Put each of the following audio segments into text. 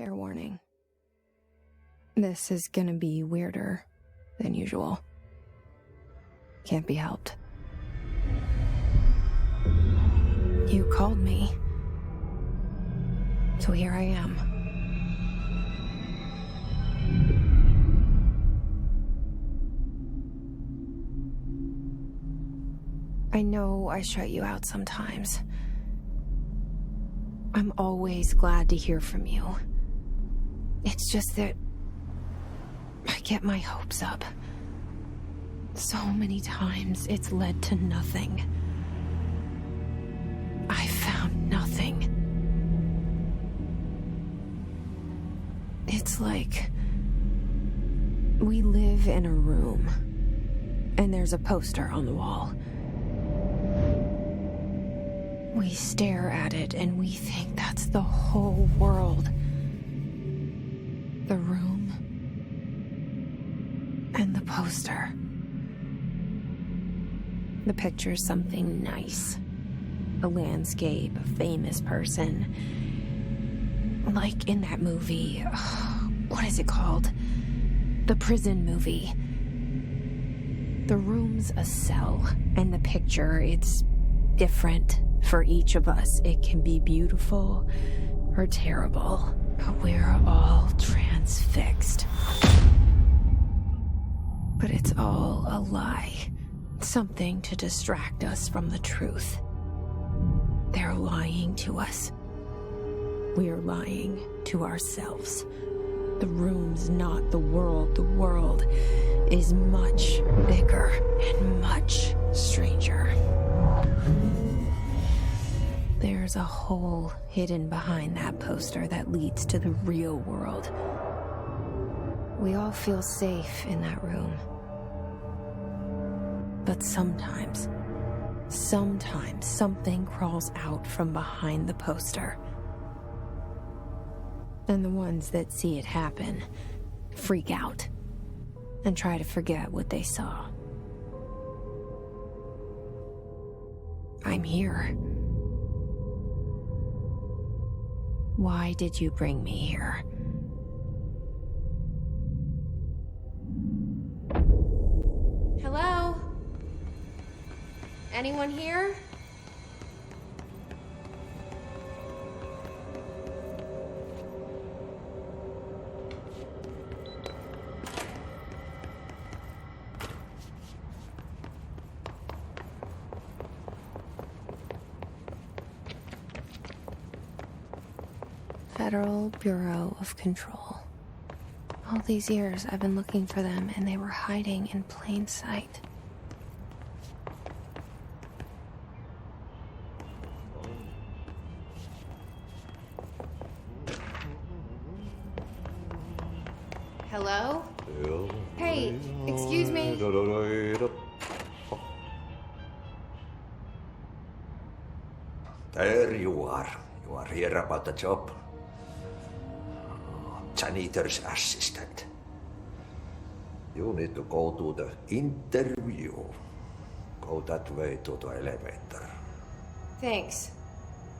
Fair warning. This is gonna be weirder than usual. Can't be helped. You called me. So here I am. I know I shut you out sometimes. I'm always glad to hear from you. It's just that I get my hopes up. So many times it's led to nothing. I found nothing. It's like we live in a room, and there's a poster on the wall. We stare at it and we think that's the whole world. The room and the poster. The picture's something nice. A landscape, a famous person. Like in that movie, what is it called? The prison movie. The room's a cell, and the picture, it's different for each of us. It can be beautiful or terrible, but we're all transfixed. But it's all a lie. Something to distract us from the truth. They're lying to us. We're lying to ourselves. The room's not the world. The world is much bigger and much stranger. There's a hole hidden behind that poster that leads to the real world. We all feel safe in that room. But sometimes something crawls out from behind the poster. And the ones that see it happen freak out and try to forget what they saw. I'm here. Why did you bring me here? Hello? Anyone here? Federal Bureau of Control. All these years I've been looking for them, and they were hiding in plain sight. Hello? Hey, excuse me. There you are. You are here about the job. Janitor's assistant. You need to go to the interview. Go that way to the elevator. Thanks.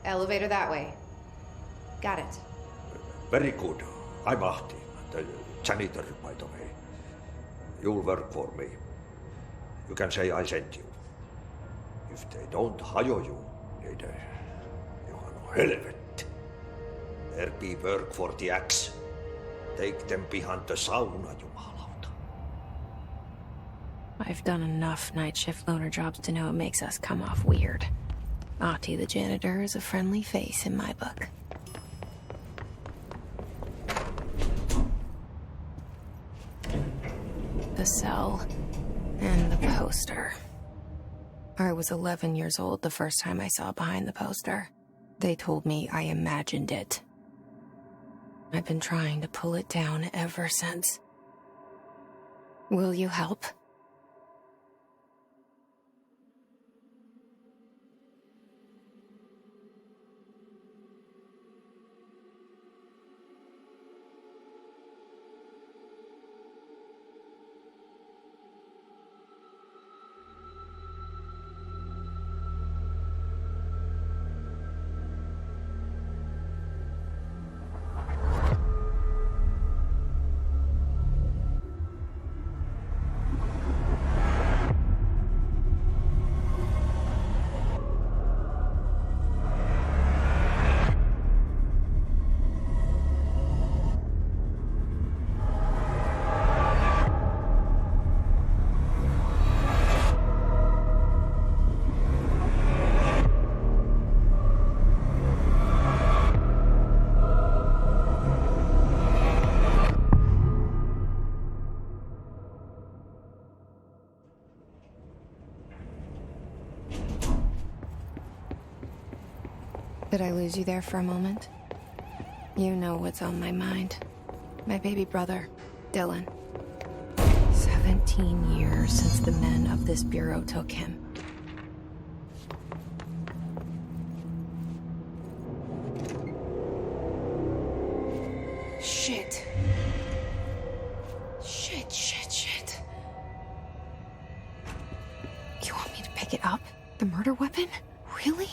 Elevator that way. Got it. Very good. I'm Ahti, the janitor, by the way. You'll work for me. You can say I sent you. If they don't hire you, then you are no helvet. There be work for the axe. Take them behind the sauna, jumalauta. I've done enough night shift loner jobs to know it makes us come off weird. Ahti the janitor is a friendly face in my book. The cell and the poster. I was 11 years old the first time I saw behind the poster. They told me I imagined it. I've been trying to pull it down ever since. Will you help? Did I lose you there for a moment? You know what's on my mind. My baby brother, Dylan. 17 years since the men of this bureau took him. Shit. Shit. You want me to pick it up? The murder weapon? Really?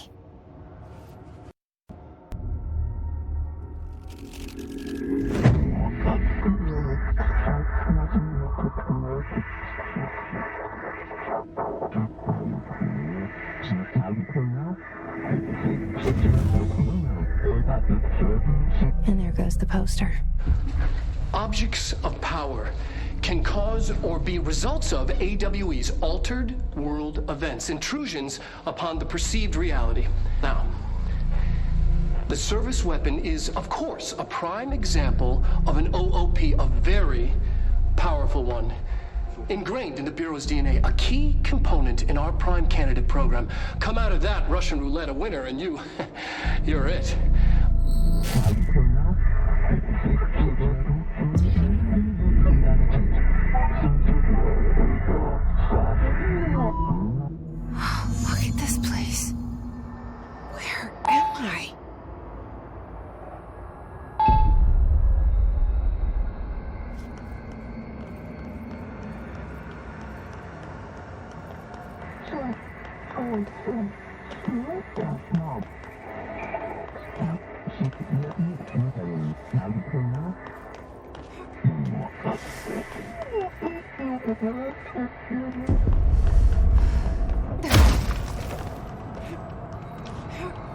And there goes the poster. Objects of power can cause or be results of AWE's altered world events, intrusions upon the perceived reality. Now, the service weapon is, of course, a prime example of an OOP, a very powerful one, ingrained in the Bureau's DNA, a key component in our prime candidate program. Come out of that Russian roulette a winner and you're it. Look at this place. Where am I?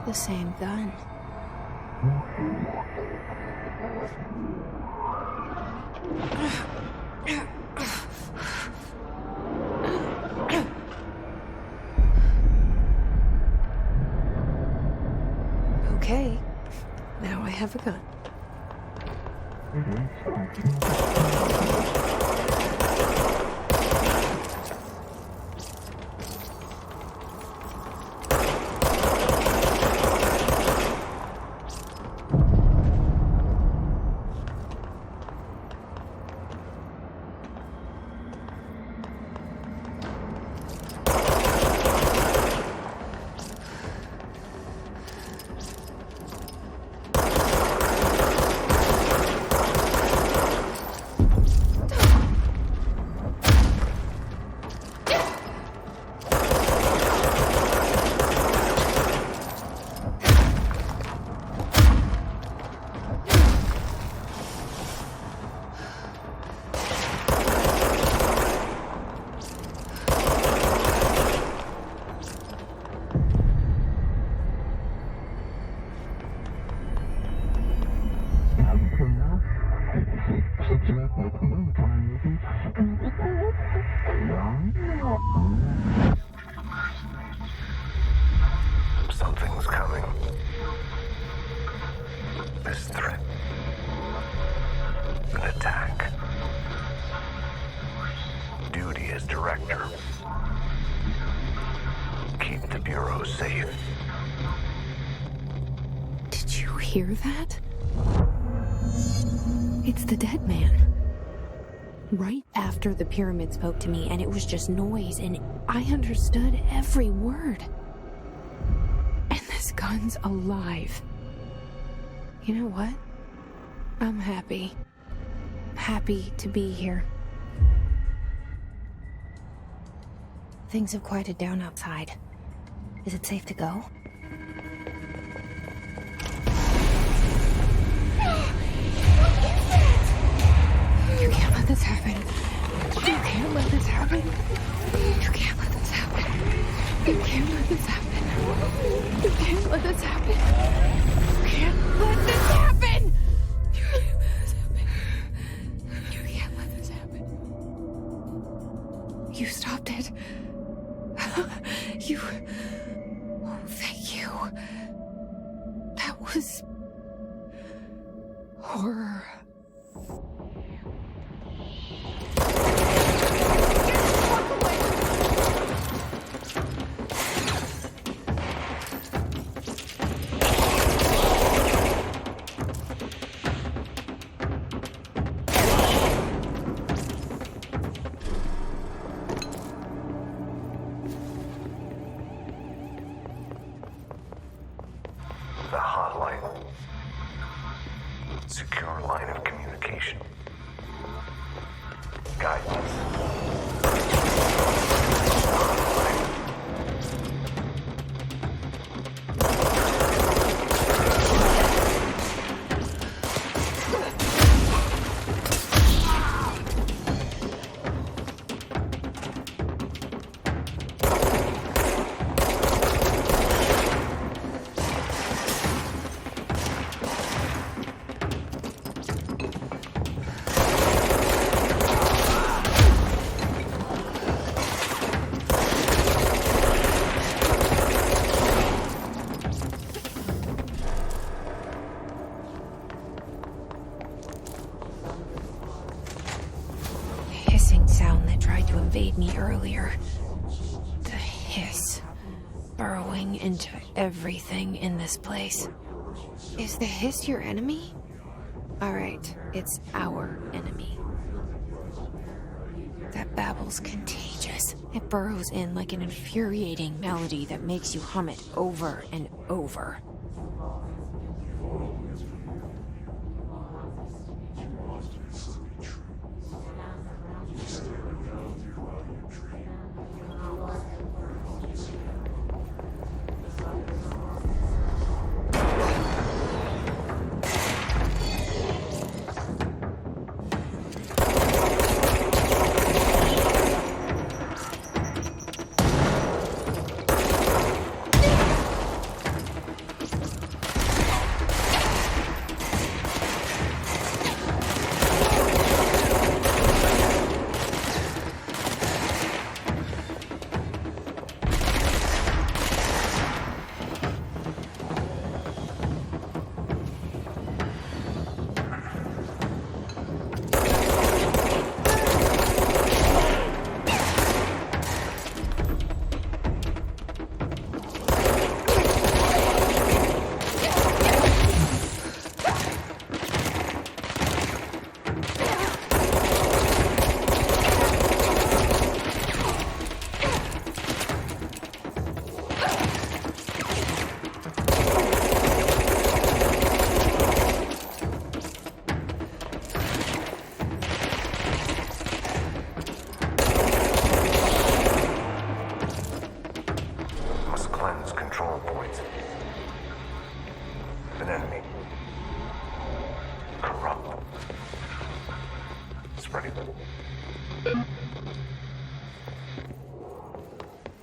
The same gun. Okay, now I have a gun. Something's coming. This threat. An attack. Duty as director. Keep the Bureau safe. Did you hear that? It's the dead man. Right after the pyramid spoke to me, and it was just noise, and I understood every word. And this gun's alive. You know what? I'm happy. Happy to be here. Things have quieted down outside. Is it safe to go? You can't let this happen. You can't let this happen. You can't let this happen. You can't let this happen. You can't let this happen. You can't let this happen. You can't let this happen. You stopped it. You... Oh, thank you. That was... horror. information. Guidance. Sound that tried to invade me earlier. The hiss, burrowing into everything in this place. Is the hiss your enemy? Alright, it's our enemy. That babble's contagious. It burrows in like an infuriating melody that makes you hum it over and over.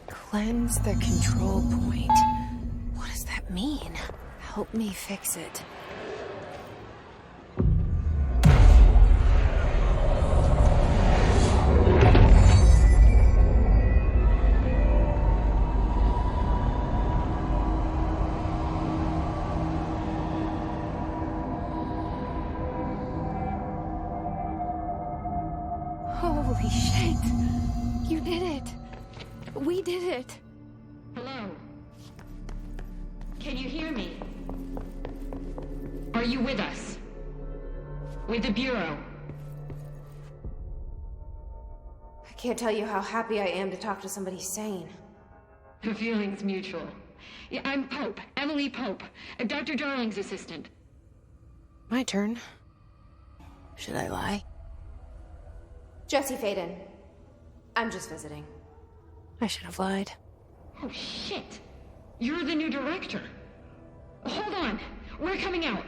Cleanse the control point. What does that mean? Help me fix it. Holy shit! You did it! We did it! Hello? Can you hear me? Are you with us? With the Bureau? I can't tell you how happy I am to talk to somebody sane. The feeling's mutual. Yeah, I'm Pope. Emily Pope. Dr. Darling's assistant. My turn. Should I lie? Jesse Faden. I'm just visiting. I should have lied. Oh, shit. You're the new director. Hold on. We're coming out.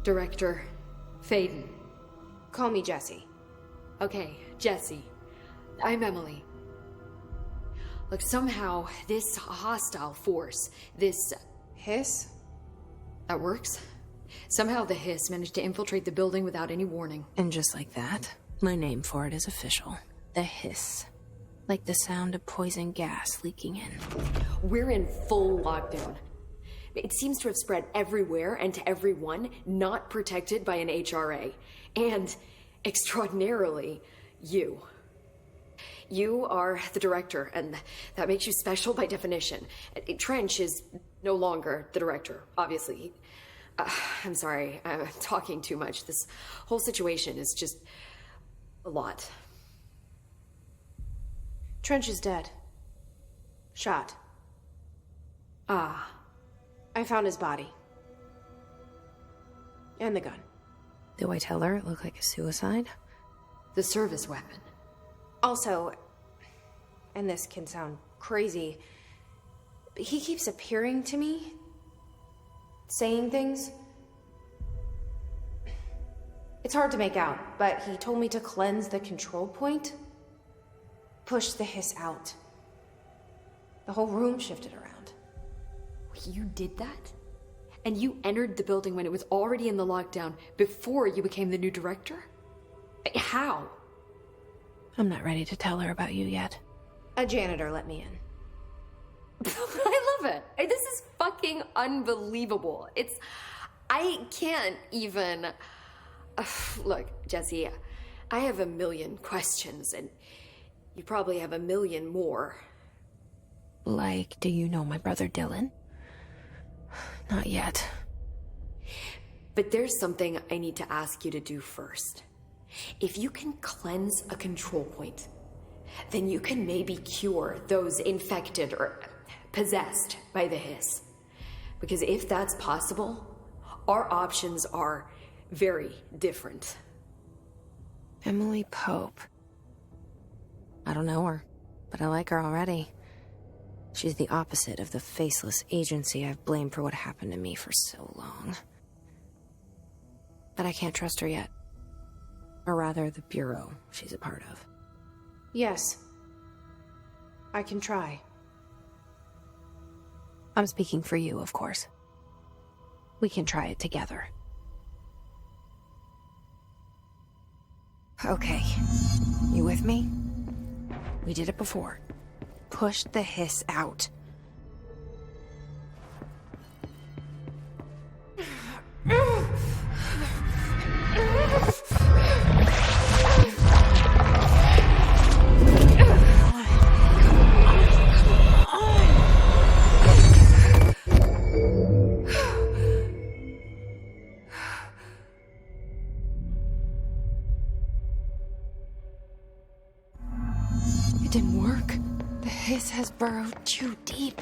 Director Faden. Call me Jesse. Okay, Jesse. I'm Emily. Look, somehow, this hostile force, this... Hiss? That works. Somehow the hiss managed to infiltrate the building without any warning. And just like that, my name for it is official. The hiss. Like the sound of poison gas leaking in. We're in full lockdown. It seems to have spread everywhere and to everyone not protected by an HRA. And, extraordinarily, you. You are the director, and that makes you special by definition. Trench is no longer the director, obviously. I'm sorry, I'm talking too much. This whole situation is just a lot. Trench is dead. Shot. Ah. I found his body. And the gun. Do I tell her it looked like a suicide? The service weapon. Also, and this can sound crazy, but he keeps appearing to me, saying things. It's hard to make out, but he told me to cleanse the control point, push the hiss out. The whole room shifted around. You did that? And you entered the building when it was already in the lockdown before you became the new director? How? I'm not ready to tell her about you yet. A janitor let me in. I love it. This is fucking unbelievable. I can't even... Look, Jesse, I have a million questions, and you probably have a million more. Like, do you know my brother Dylan? Not yet. But there's something I need to ask you to do first. If you can cleanse a control point, then you can maybe cure those infected or possessed by the hiss. Because if that's possible, our options are very different. Emily Pope. I don't know her, but I like her already. She's the opposite of the faceless agency I've blamed for what happened to me for so long. But I can't trust her yet. Or rather, the bureau she's a part of. Yes. I can try. I'm speaking for you, of course. We can try it together. Okay. You with me? We did it before. Push the hiss out. It didn't work. The hiss has burrowed too deep.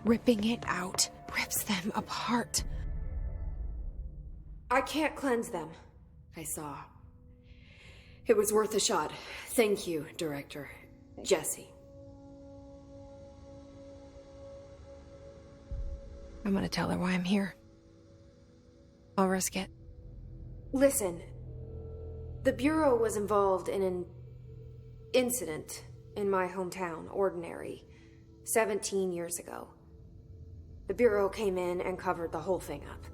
Ripping it out rips them apart. I can't cleanse them. I saw. It was worth a shot. Thank you, Director. Jesse. I'm gonna tell her why I'm here. I'll risk it. Listen. The Bureau was involved in an incident in my hometown, Ordinary, 17 years ago. The Bureau came in and covered the whole thing up.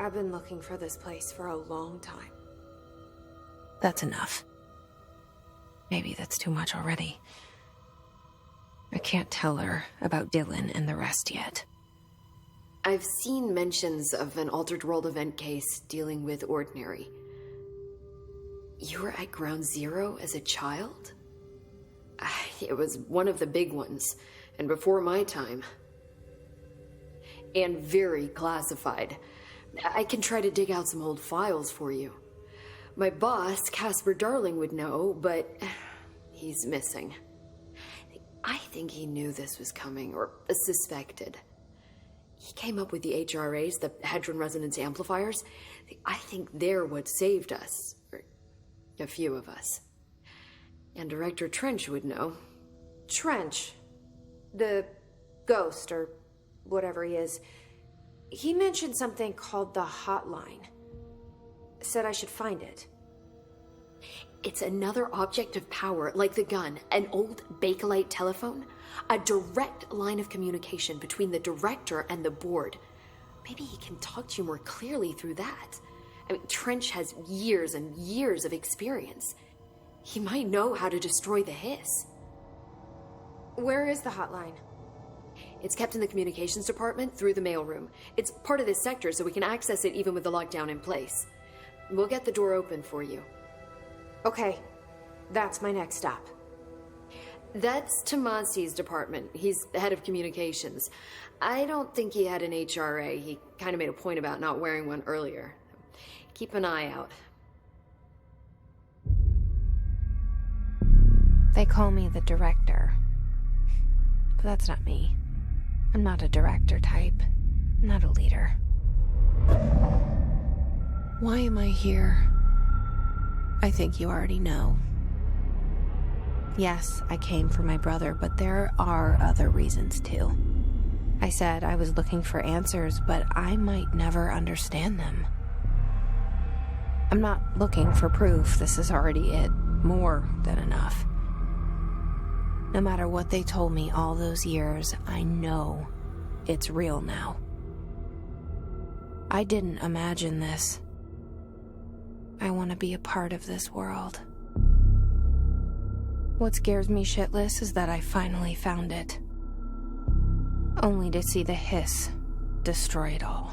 I've been looking for this place for a long time. That's enough. Maybe that's too much already. I can't tell her about Dylan and the rest yet. I've seen mentions of an Altered World event case dealing with Ordinary. You were at Ground Zero as a child? It was one of the big ones, and before my time. And very classified. I can try to dig out some old files for you. My boss, Casper Darling, would know, but he's missing. I think he knew this was coming, or suspected. He came up with the HRAs, the Hadron Resonance Amplifiers. I think they're what saved us. Or a few of us. And Director Trench would know. Trench, the ghost, or whatever he is, he mentioned something called the hotline. Said I should find it. It's another object of power, like the gun, an old Bakelite telephone, a direct line of communication between the director and the board. Maybe he can talk to you more clearly through that. I mean, Trench has years and years of experience. He might know how to destroy the hiss. Where is the hotline? It's kept in the communications department through the mailroom. It's part of this sector, so we can access it even with the lockdown in place. We'll get the door open for you. Okay, that's my next stop. That's Tomasi's department. He's the head of communications. I don't think he had an HRA. He kind of made a point about not wearing one earlier. Keep an eye out. They call me the director. But that's not me. I'm not a director type. I'm not a leader. Why am I here? I think you already know. Yes, I came for my brother, but there are other reasons too. I said I was looking for answers, but I might never understand them. I'm not looking for proof. This is already it. More than enough. No matter what they told me all those years, I know it's real now. I didn't imagine this. I want to be a part of this world. What scares me shitless is that I finally found it. Only to see the hiss destroy it all.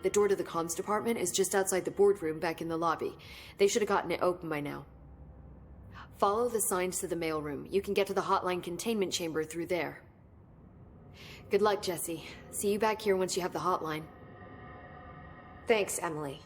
The door to the comms department is just outside the boardroom back in the lobby. They should have gotten it open by now. Follow the signs to the mailroom. You can get to the hotline containment chamber through there. Good luck, Jesse. See you back here once you have the hotline. Thanks, Emily.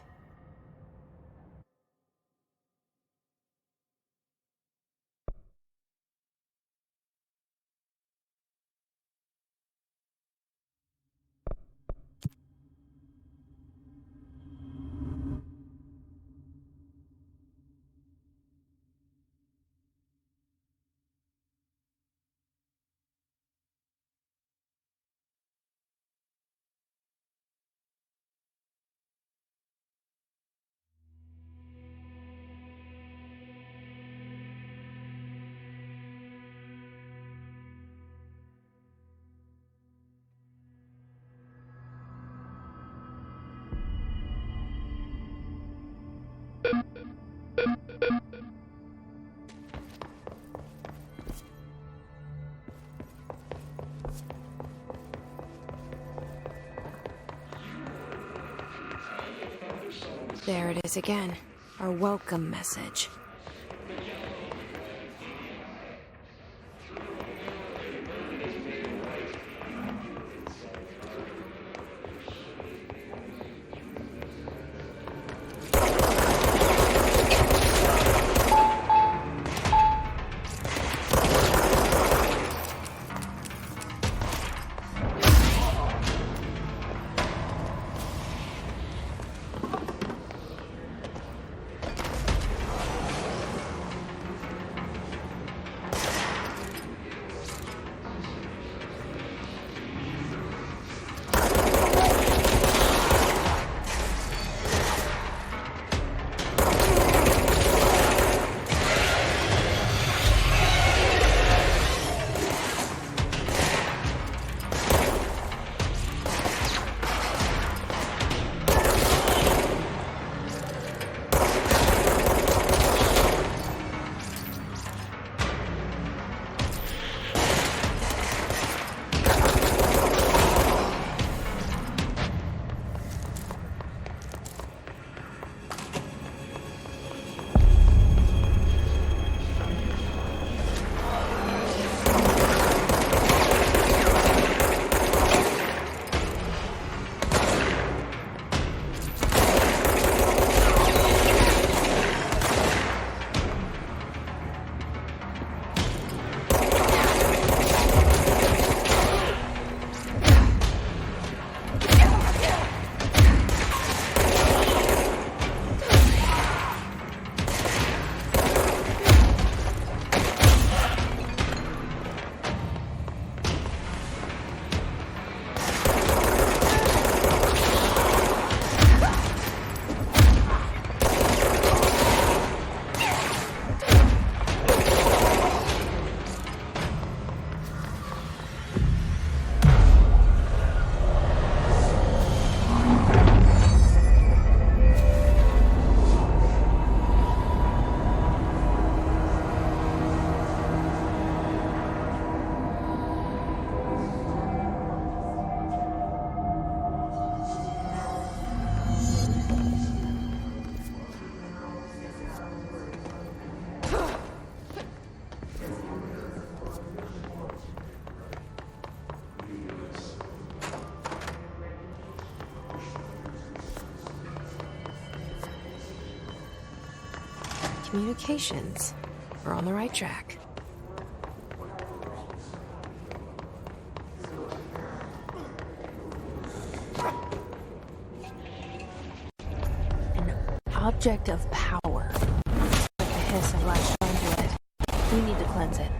There it is again. Our welcome message. Communications. We're on the right track. An object of power. Like the hiss of latched onto it. We need to cleanse it.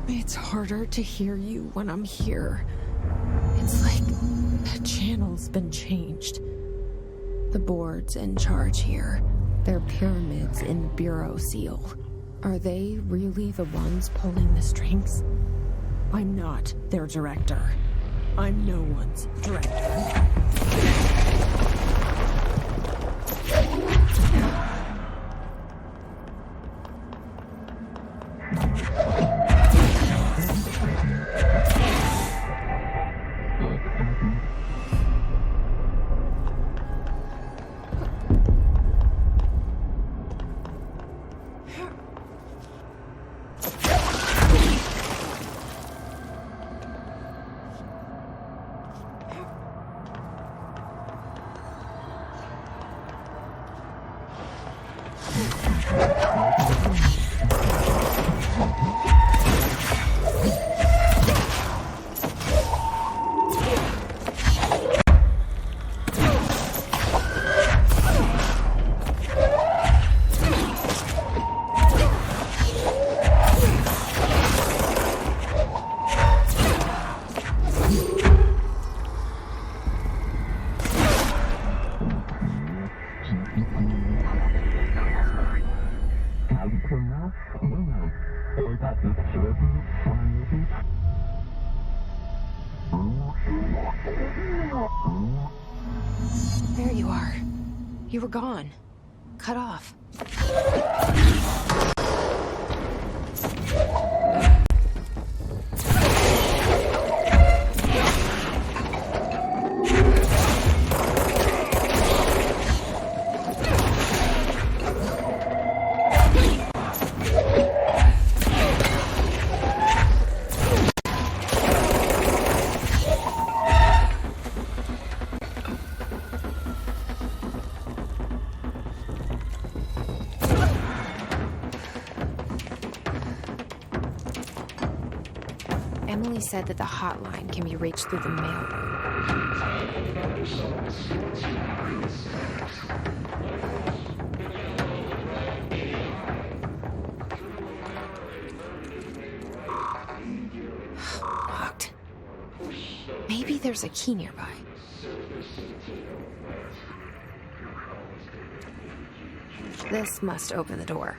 It's harder to hear you when I'm here. It's like the channel's been changed. The board's in charge here. They're pyramids in the Bureau seal. Are they really the ones pulling the strings? I'm not their director. I'm no one's director. There you are. You were gone. Cut off. Emily said that the hotline can be reached through the mailroom. Locked. Maybe there's a key nearby. This must open the door.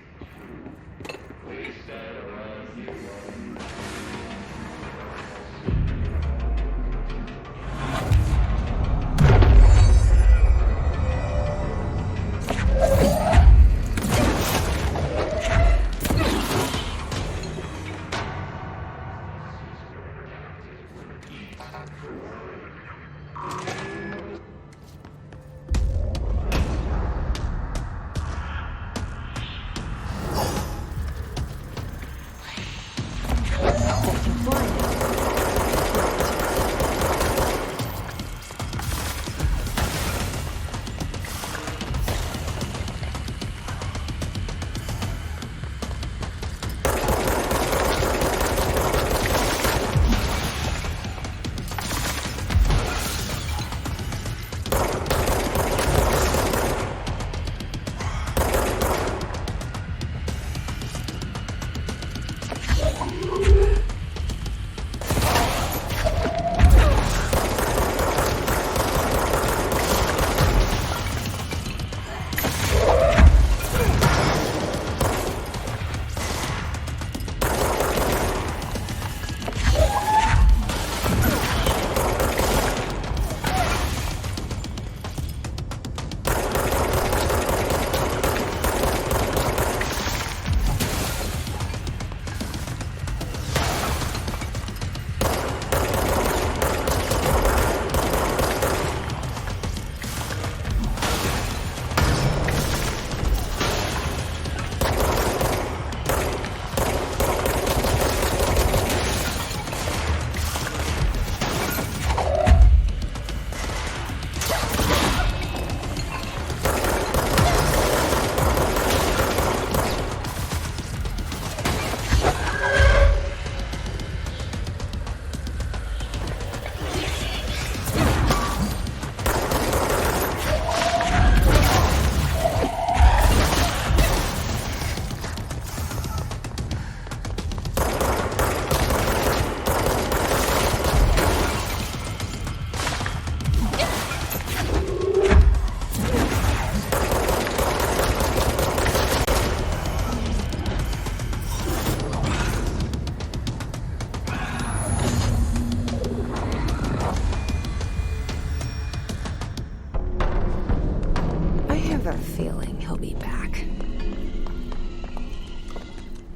have a feeling he'll be back.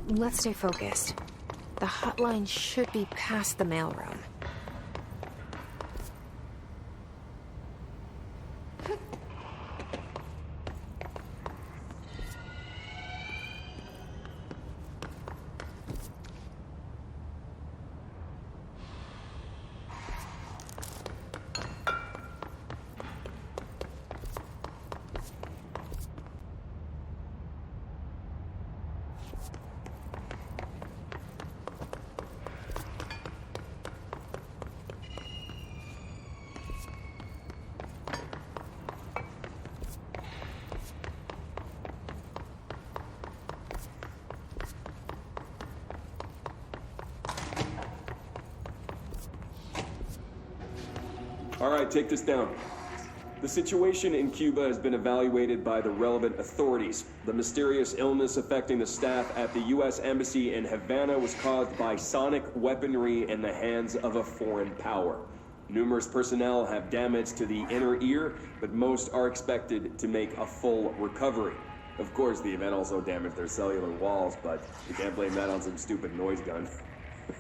Let's stay focused. The hotline should be past the mailroom. All right, take this down. The situation in Cuba has been evaluated by the relevant authorities. The mysterious illness affecting the staff at the U.S. Embassy in Havana was caused by sonic weaponry in the hands of a foreign power. Numerous personnel have damage to the inner ear, but most are expected to make a full recovery. Of course, the event also damaged their cellular walls, but you can't blame that on some stupid noise gun.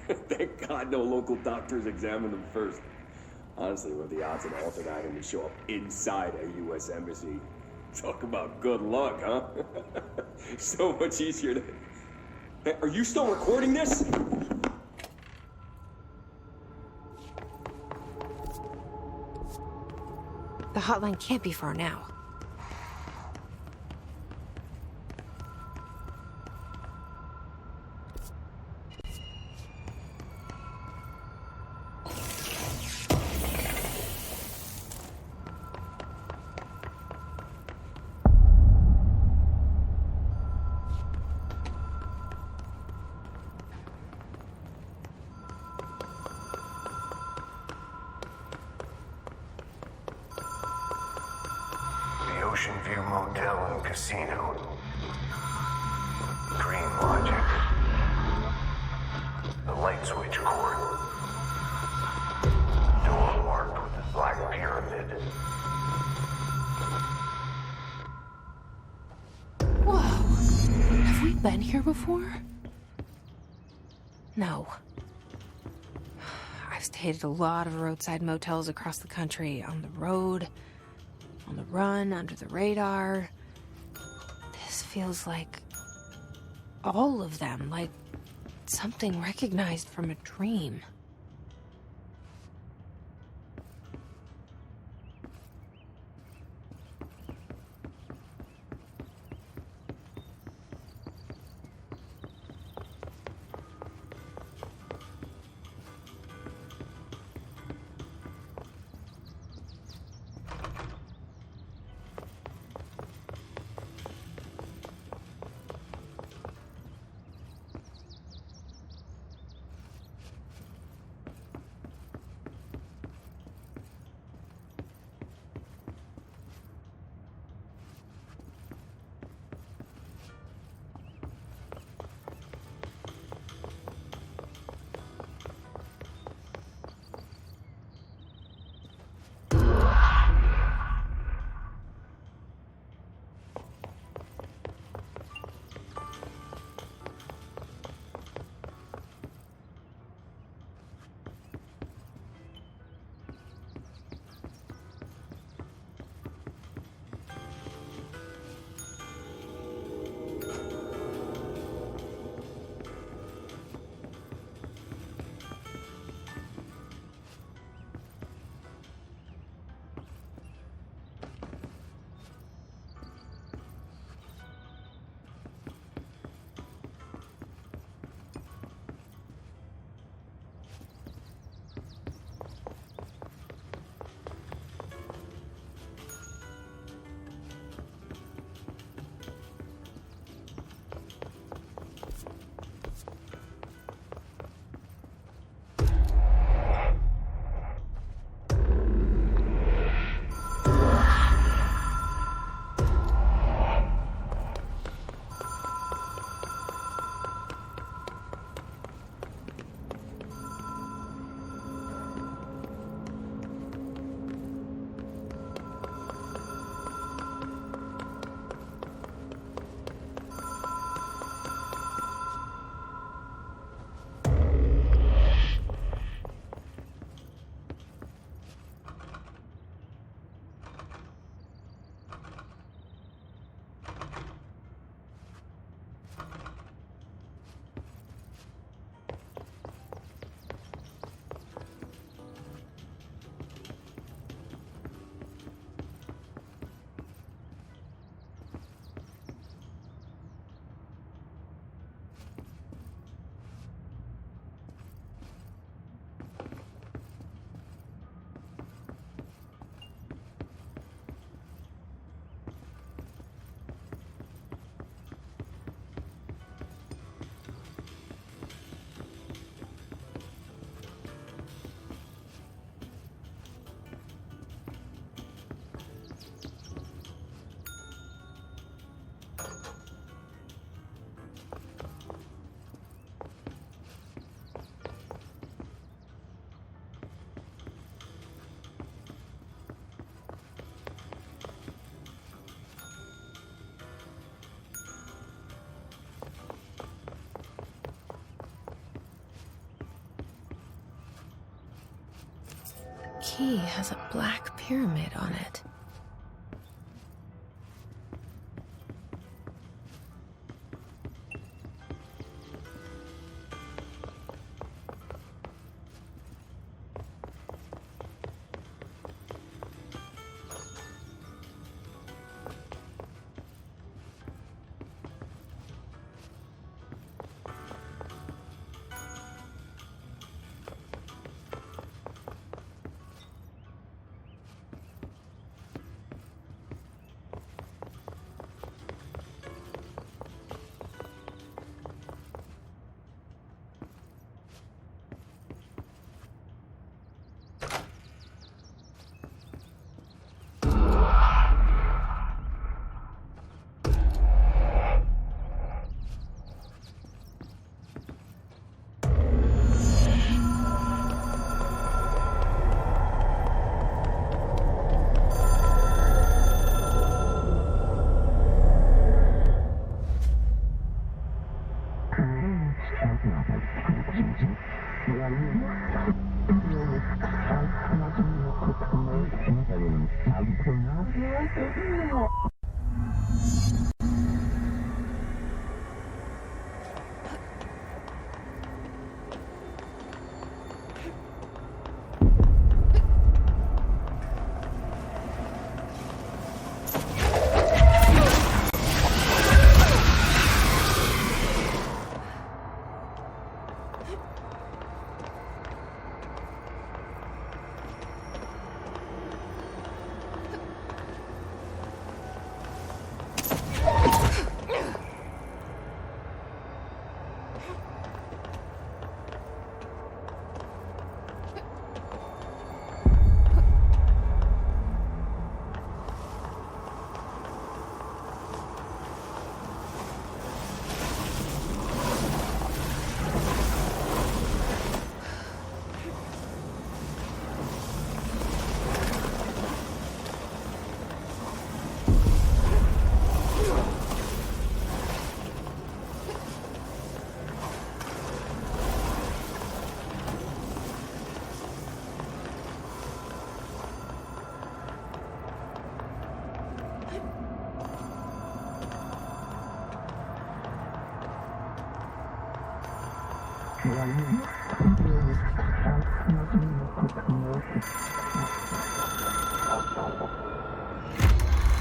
Thank God no local doctors examined them first. Honestly, what are the odds an altered item would show up inside a U.S. embassy? Talk about good luck, huh? So much easier to... Hey, are you still recording this? The hotline can't be far now. Ocean View Motel and Casino. Dream Logic. The light switch cord. Door marked with the black pyramid. Whoa! Have we been here before? No. I've stayed at a lot of roadside motels across the country, on the road, on the run, under the radar. This feels like all of them, like something recognized from a dream. key has a black pyramid on it.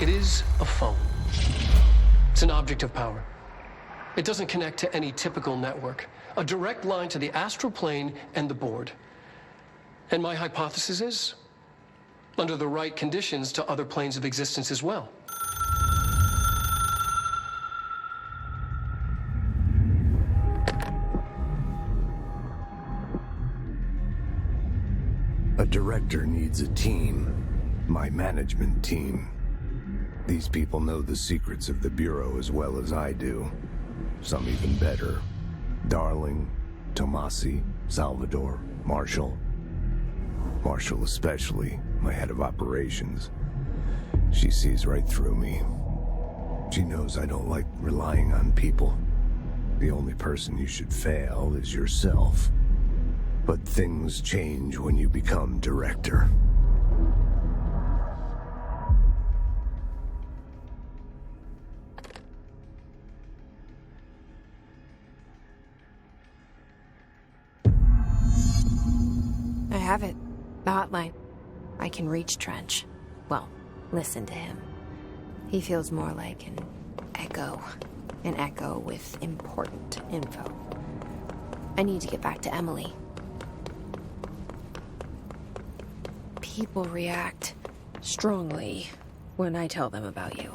It is a phone. It's an object of power. It doesn't connect to any typical network. A direct line to the astral plane and the board. And my hypothesis is, under the right conditions, to other planes of existence as well. A director needs a team. My management team. These people know the secrets of the Bureau as well as I do. Some even better. Darling, Tomasi, Salvador, Marshall. Marshall especially, my head of operations. She sees right through me. She knows I don't like relying on people. The only person you should fail is yourself. But things change when you become director. I have it. The hotline. I can reach Trench. Well, listen to him. He feels more like an echo. An echo with important info. I need to get back to Emily. People react strongly when I tell them about you.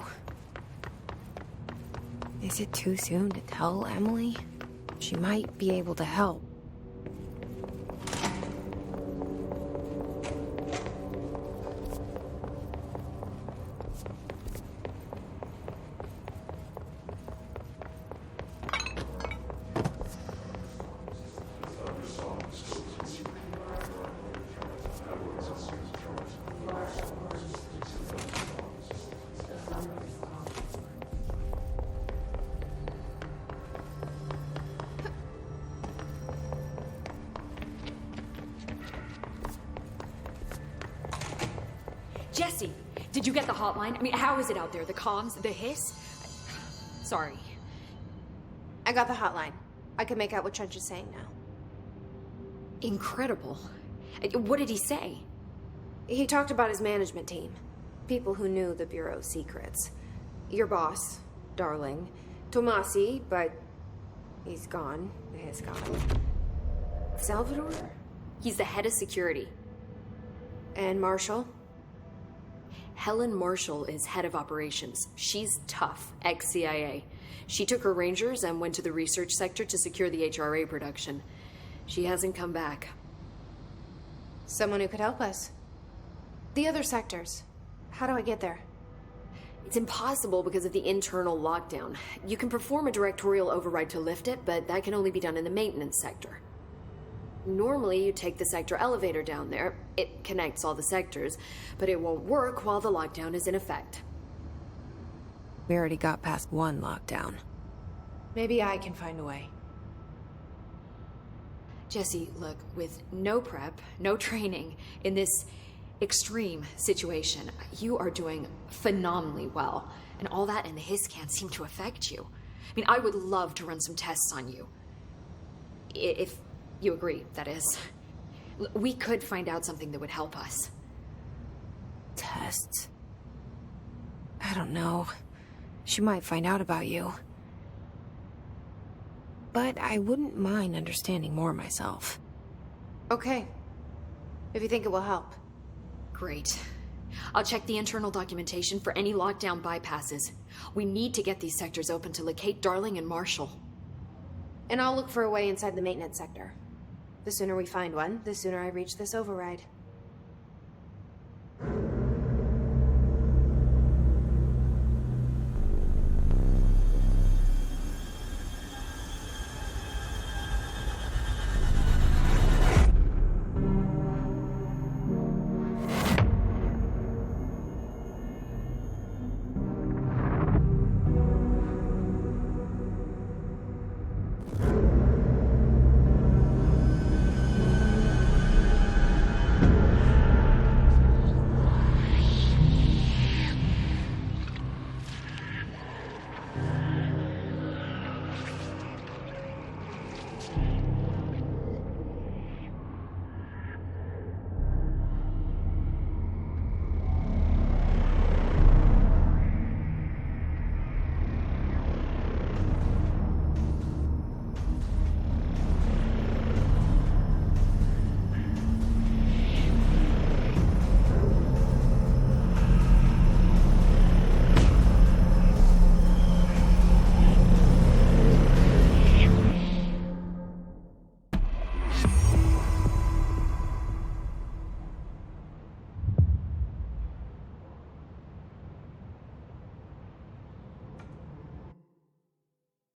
Is it too soon to tell Emily? She might be able to help. Jesse, did you get the hotline? I mean, how is it out there? The comms, the hiss? Sorry. I got the hotline. I can make out what Trench is saying now. Incredible. What did he say? He talked about his management team. People who knew the Bureau's secrets. Your boss, Darling. Tomasi, but he's gone. He's gone. Salvador? He's the head of security. And Marshall? Helen Marshall is head of operations. She's tough, ex-CIA. She took her Rangers and went to the research sector to secure the HRA production. She hasn't come back. Someone who could help us. The other sectors. How do I get there? It's impossible because of the internal lockdown. You can perform a directorial override to lift it, but that can only be done in the maintenance sector. Normally, you take the sector elevator down there. It connects all the sectors, but it won't work while the lockdown is in effect. We already got past one lockdown. Maybe I can find a way. Jesse, look, with no prep, no training, in this extreme situation, you are doing phenomenally well. And all that and the hiss can't seem to affect you. I mean, I would love to run some tests on you. If you agree, that is. We could find out something that would help us. Tests? I don't know. She might find out about you. But I wouldn't mind understanding more myself. Okay. If you think it will help. Great. I'll check the internal documentation for any lockdown bypasses. We need to get these sectors open to locate Darling and Marshall. And I'll look for a way inside the maintenance sector. The sooner we find one, the sooner I reach this override.